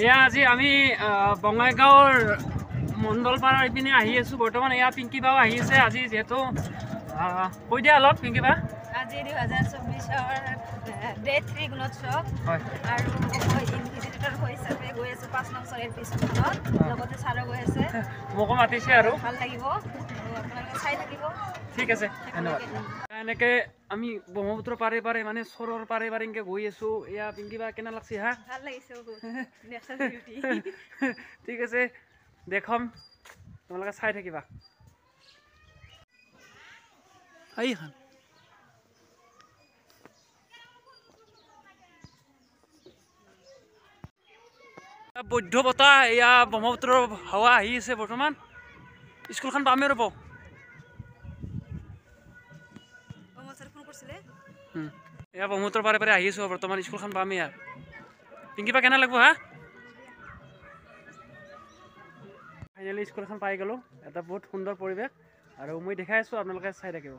এয়া আজি আমি বঙাইগাঁৱৰ মণ্ডলপাৰাৰ ইপিনে আহি আছো বৰ্তমান। এয়া পিংকি বাও আহি আছে আজি, যিহেতু কৈ দিয়া অলপ পিংকি বা। আজি 2024 ডে 3 গুণোৎসৱ আৰু মই ইনভিজিটেটৰ হিচাপে গৈ আছো 5 নং এলপি স্কুলত, লগতে ছাৰো গৈ আছে, মোকো মাতিছে আৰু ভাল লাগিব, আপোনালোকে চাই থাকিব। ঠিক আছে, ধন্যবাদ। এনেকে আমি ব্ৰহ্মপুত্ৰ পাৰে পাৰে মানে চৰৰ পাৰে পাৰে এনেকে গৈ আছো। এয়া পিংকি বা কেনে লাগছে? হা, ভাল লাগিছে বহুত, নেচাৰেল বিউটি। ঠিক আছে, দেখম, তোমালোকে চাই থাকিবা। এইখন বৈধ বতাহ, এয়া ব্ৰহ্মপুত্ৰৰ হাৱা আহি আছে বৰ্তমান। স্কুলখন পামেই ৰ'ব। এয়া ব্ৰহ্মপুত্ৰৰ পাৰে পাৰে আহি আছো বৰ্তমান, স্কুলখন পামেই। ইয়াৰ পিংকি বা কেনে লাগব? হা, ফাইনেলি স্কুলখন পাই গ'লো। এটা বহুত সুন্দৰ পৰিৱেশ আৰু মই দেখাই আছো, আপোনালোকে চাই থাকিব।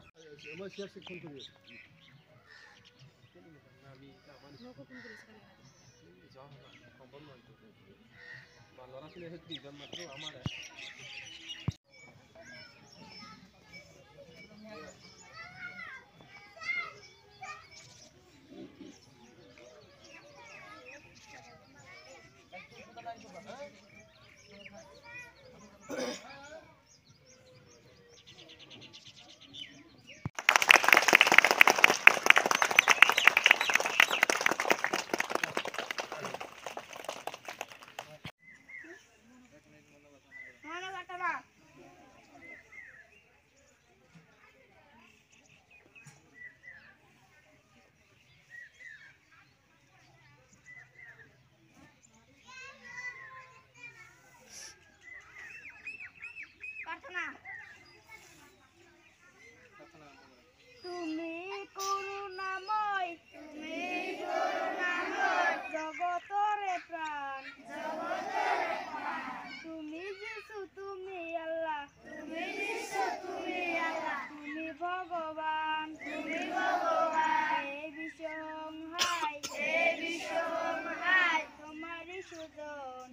তুমি করুণাময়, তুমি জগতরে প্রাণ, তুমি যিশু, তুমি আল্লাহ, তুমি ভগবান, এই বিশ্বহায় তোমারই সুজন,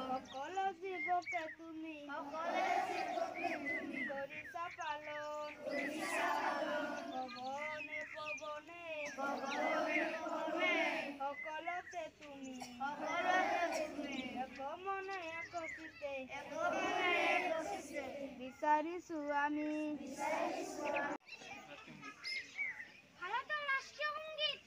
সকল জীবকে তুমি করিছা পালন, ভবনে পবনে সকলতে তুমি এক মনে একচিতে বিচাৰিছো আমি। ভাৰতৰ ৰাষ্ট্ৰীয় সংগীত,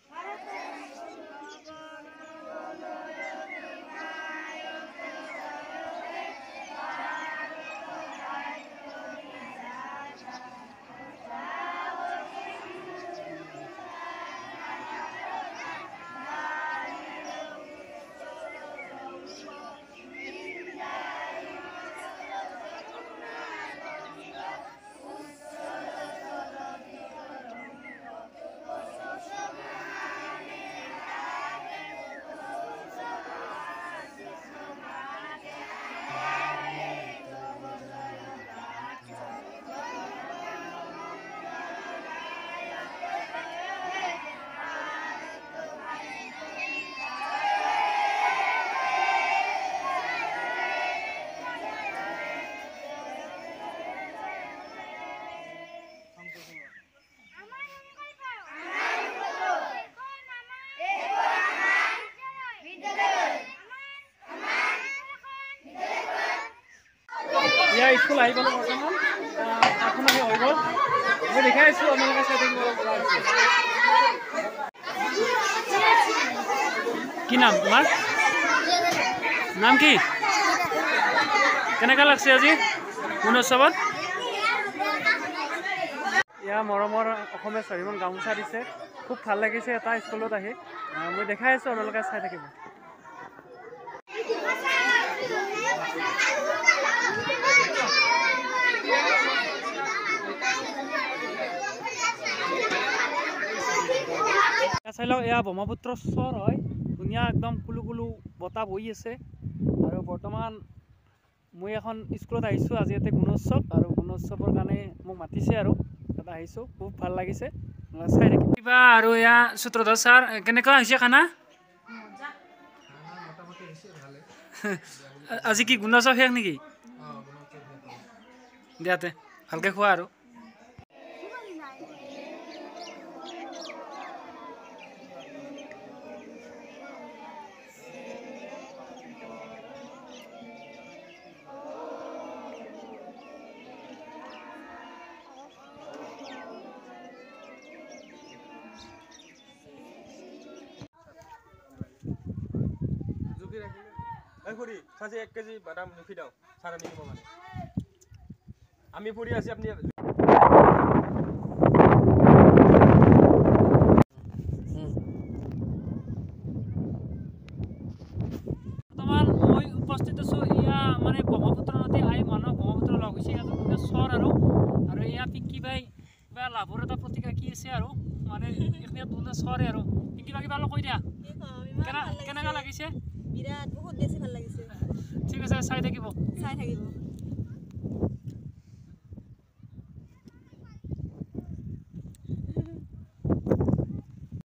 এয়া স্কুল আহি পালো বৰ্তমান। এখন আমি হৈ গ'ল, মই দেখাই আছো, আপোনালোকে চাই থাকিব। কি নাম তোমাৰ? নাম কি? কেনেকুৱা লাগছে আজি গুণোৎসৱত? এয়া মৰমৰ অসমীয়া স্বাভিমান গামোচা দিছে, খুব ভাল লাগিছে এটা স্কুলত আহি। মই দেখাই আছো, আপোনালোকে চাই থাকিব। চাই লওক, এয়া ব্ৰহ্মপুত্ৰ চৰ হয়, ধুনীয়া একদম কুলু কুলু বতাহ বহি আছে। আৰু বৰ্তমান মই এখন স্কুলত আহিছোঁ, আজি ইয়াতে গুণোৎসৱ, আৰু গুণোৎসৱৰ কাৰণে মোক মাতিছে আৰু তাত আহিছোঁ, খুব ভাল লাগিছে, চাই থাকিম কিবা। আৰু এয়া সূত্ৰধৰ ছাৰ, কেনেকুৱা হৈছে খানা? আজি কি গুণোৎসৱ শেষ নেকি দিয়াতে ভালকে খোৱা আৰু ফুৰি সাজি 1 কেজি বাদাম নুখি দাও সাৰা নিব মানে আমি ফুৰি আছি আপনি বৰ্তমান মই উপস্থিত আছোঁ এয়া মানে ব্ৰহ্মপুত্ৰ নদী আই মানুহ ব্ৰহ্মপুত্ৰ লগ হৈছে ইয়াত চৰ আৰু এয়া পিংকি বাই কিবা লাভৰ এটা প্ৰতিকা কি আছে আৰু মানে এইখিনিত চৰে আৰু পিংকি বাই কিবা অলপ কৈ দিয়া কেনেকুৱা লাগিছে বিৰাট বহুত বেছি ভাল লাগিছে ঠিক আছে চাই থাকিব চাই থাকিব